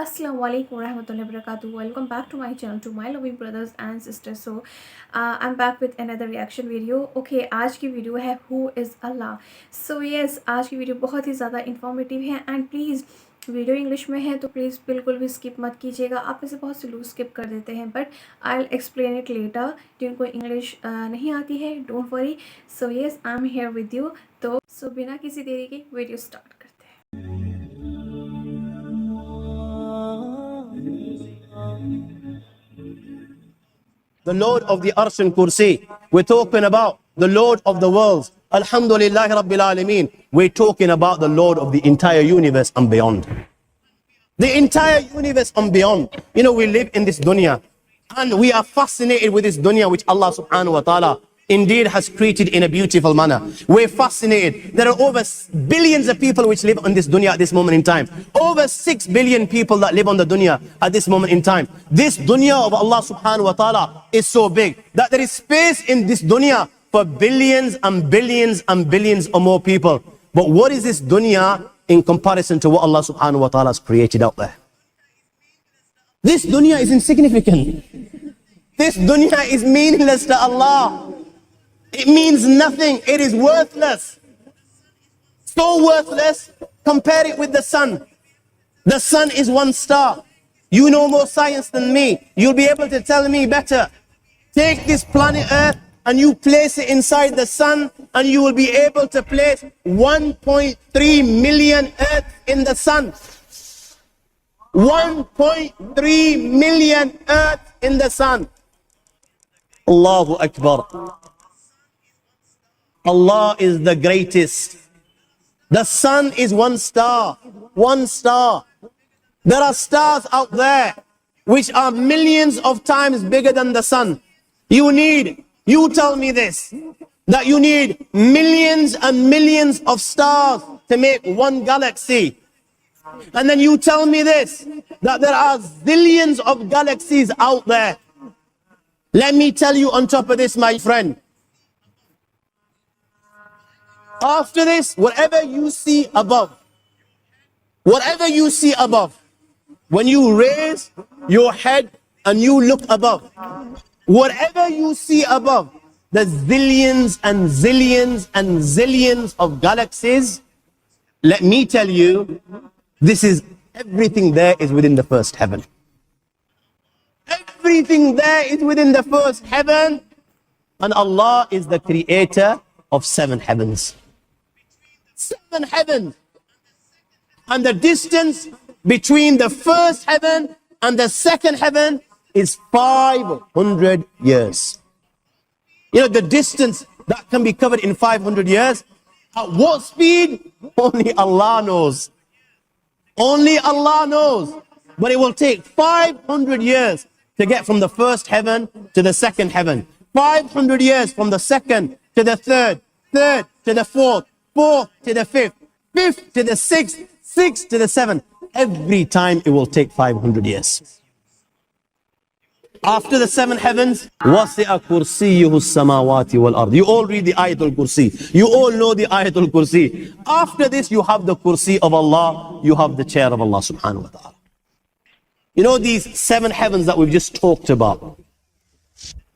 Assalamu alaikum warahmatullahi wabarakatuh. Welcome back to my channel, to my loving brothers and sisters. So I'm back with another reaction video. Okay, आज की video है Who is Allah. So yes, आज की video बहुत ही ज़्यादा informative है and please video English में है तो प्लीज़ बिल्कुल भी स्किप मत कीजिएगा. आप में से बहुत से लोग स्किप कर देते हैं but I will explain it later. जिनको इंग्लिश नहीं आती है don't worry. So yes I am here with you. तो बिना किसी देरी के वीडियो स्टार्ट करते हैं. The Lord of the Arsh and Kursi. We're talking about the Lord of the worlds. Alhamdulillah Rabbil Alameen. We're talking about the Lord of the entire universe and beyond. The entire universe and beyond. You know, we live in this dunya and we are fascinated with this dunya which Allah subhanahu wa ta'ala indeed has created in a beautiful manner. We're fascinated. There are over billions of people which live on this dunya at this moment in time. Over 6 billion people that live on the dunya at this moment in time. This dunya of Allah subhanahu wa ta'ala is so big that there is space in this dunya for billions and billions and billions or more people. But what is this dunya in comparison to what Allah subhanahu wa ta'ala has created out there? This dunya is insignificant. This dunya is meaningless to Allah. It means nothing. It is worthless. So worthless. Compare it with the sun. The sun is one star. You know more science than me. You'll be able to tell me better. Take this planet Earth and you place it inside the sun and you will be able to place 1.3 million Earths in the sun. 1.3 million Earths in the sun. Allahu Akbar. Allah is the greatest. The sun is one star. One star. There are stars out there which are millions of times bigger than the sun. You tell me this, that you need millions and millions of stars to make one galaxy. And then you tell me this, that there are zillions of galaxies out there. Let me tell you on top of this, my friend. After this, whatever you see above, when you raise your head and you look above, whatever you see above, the zillions and zillions and zillions of galaxies, let me tell you, everything there is within the first heaven. Everything there is within the first heaven, and Allah is the creator of 7 heavens. 7 heavens. And the distance between the first heaven and the second heaven is 500 years. You know, the distance that can be covered in 500 years, at what speed? Only Allah knows. Only Allah knows. But it will take 500 years to get from the first heaven to the second heaven. 500 years from the second to the third, third to the fourth, fourth to the fifth, fifth to the sixth, sixth to the seventh. Every time it will take 500 years. After the 7 heavens, وَسِعَ كُرْسِيُّهُ السَّمَاوَاتِ وَالْأَرْضِ. You all read the Ayatul Kursi. You all know the Ayatul Kursi. After this, you have the Kursi of Allah. You have the chair of Allah subhanahu wa ta'ala. You know these 7 heavens that we've just talked about.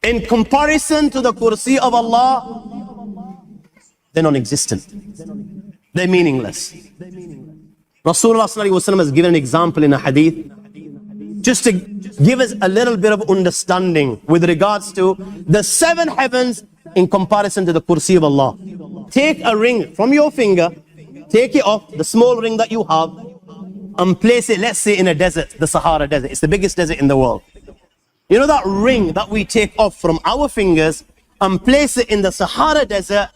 In comparison to the Kursi of Allah, they're non-existent. They're meaningless. Rasulullah ﷺ has given an example in a hadith just to give us a little bit of understanding with regards to the 7 heavens in comparison to the Kursi of Allah. Take a ring from your finger, take it off, the small ring that you have, and place it, let's say, in a desert, the Sahara Desert. It's the biggest desert in the world. You know that ring that we take off from our fingers and place it in the Sahara Desert?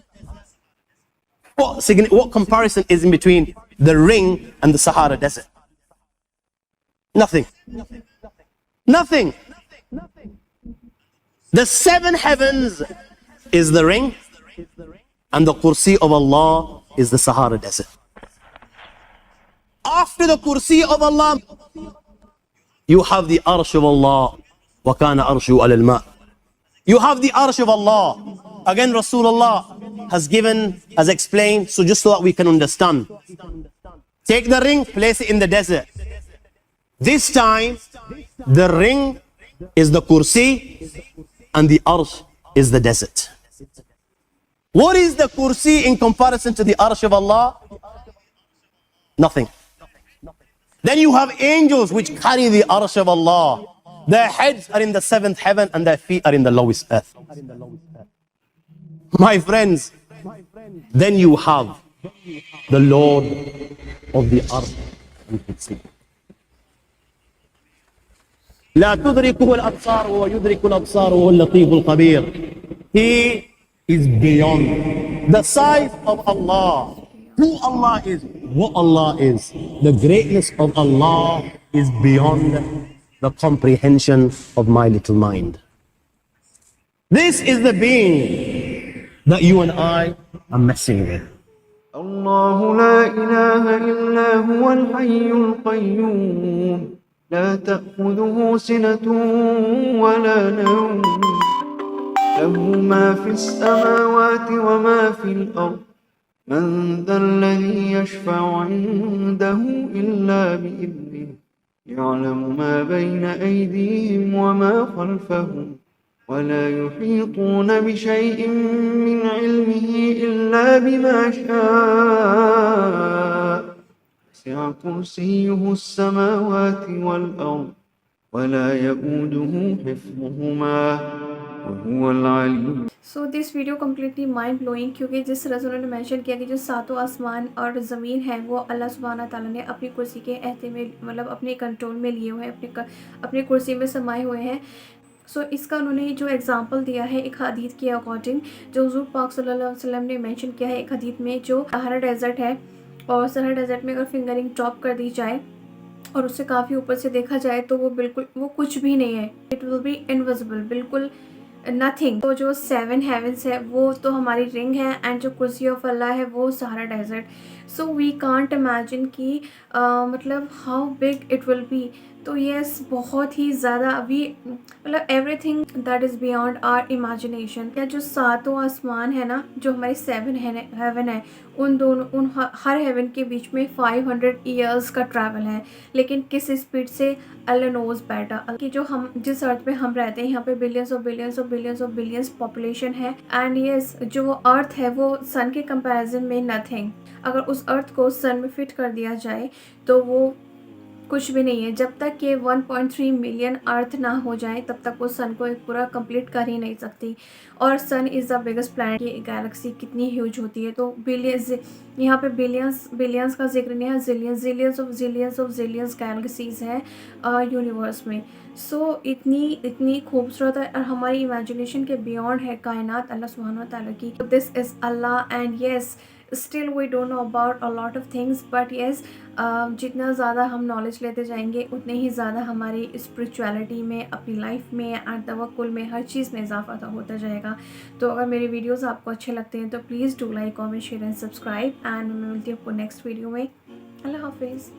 What comparison is in between the ring and the Sahara Desert? Nothing. Nothing. The 7 heavens is the ring, and the Kursi of Allah is the Sahara Desert. After the Kursi of Allah, you have the Arsh of Allah. وَكَانَ أَرْشُهُ عَلَى الْمَاءِ. You have the Arsh of Allah. Again, Rasulullah has explained, so just so that we can understand. Take the ring, place it in the desert. This time, the ring is the kursi and the arsh is the desert. What is the kursi in comparison to the arsh of Allah? Nothing. Then you have angels which carry the arsh of Allah. Their heads are in the seventh heaven and their feet are in the lowest earth. My friends, then you have the Lord of the arsh. You can see. لا تدركه الأبصار ويدرك الأبصار وهو اللطيف الخبير. He is beyond the size of Allah. Who Allah is, what Allah is, the greatness of Allah is beyond the comprehension of my little mind. This is the being that you and I are messing with. الله لا إله إلا هو الحي القيوم لا تأخذه سنة ولا نوم له ما في السماوات وما في الأرض من ذا الذي يشفع عنده إلا بإذنه يعلم ما بين أيديهم وما خلفهم ولا يحيطون بشيء من علمه إلا بما شاء وسع كرسيه السماوات والأرض ولا يؤوده حفظهما وهو العلي. So this video completely mind blowing, क्योंकि जिस तरह से उन्होंने mention किया कि जो सातों आसमान और ज़मीन है वो अल्लाह सुब्हाना ताला ने अपनी कुर्सी के एहते में मतलब अपने कंट्रोल में लिए हुए हैं, अपनी कुर्सी में समाये हुए हैं. सो इसका उन्होंने जो एग्जांपल दिया है एक हदीस के अकॉर्डिंग, जो हुज़ूर पाक सल्लल्लाहु अलैहि वसल्लम ने मेंशन किया है एक हदीस में, जो सहारा डेजर्ट है और सहारा डेजर्ट में अगर फिंगरिंग ड्रॉप कर दी जाए और उससे काफ़ी ऊपर से देखा जाए तो वो बिल्कुल वो कुछ भी नहीं है. इट विल बी इनविजिबल, बिल्कुल नथिंग. तो जो 7 हेवंस है वो तो हमारी रिंग है एंड जो कुर्सी ऑफ अल्लाह है वो Sahara desert. So we can't imagine कि मतलब how big it will be. तो यस, बहुत ही ज़्यादा अभी मतलब everything that is beyond our imagination. या जो सातों आसमान है ना, जो हमारे 7 हेवन है, उन हर हेवन के बीच में 500 ईयर्स का ट्रैवल है. लेकिन किस स्पीड से अल्लाह नोज़ बेटर. कि जो हम जिस अर्थ पे हम रहते हैं यहाँ पे billions of billions of billions of billions population है. एंड यस, जो अर्थ है वो सन के कंपैरिजन में नथिंग. अगर उस अर्थ को सन में फिट कर दिया जाए तो वो कुछ भी नहीं है. जब तक ये 1.3 मिलियन अर्थ ना हो जाए तब तक वो सन को एक पूरा कंप्लीट कर ही नहीं सकती. और सन इज़ द बिगेस्ट प्लैनेट. ये गैलेक्सी कितनी ह्यूज होती है. तो बिलियंस, यहाँ पे बिलियंस का जिक्र नहीं है, जिलियंस ऑफ जिलियंस गैलेक्सीज हैं यूनिवर्स में. सो इतनी खूबसूरत है और हमारी इमेजिनेशन के बियॉन्ड है कायनात अल्लाह सुब्हानहू व तआला की. This is Allah and yes still we don't know about a lot of things, but yes जितना ज़्यादा हम नॉलेज लेते जाएंगे उतने ही ज़्यादा हमारी स्पिरिचुअलिटी में, अपनी लाइफ में एंड तवक्कुल में, हर चीज़ में इजाफा होता जाएगा. तो अगर मेरे वीडियोस आपको अच्छे लगते हैं तो please do like, comment, share and subscribe. And मैं मिलती हूँ आपको नेक्स्ट वीडियो में. अल्लाह हाफिज़.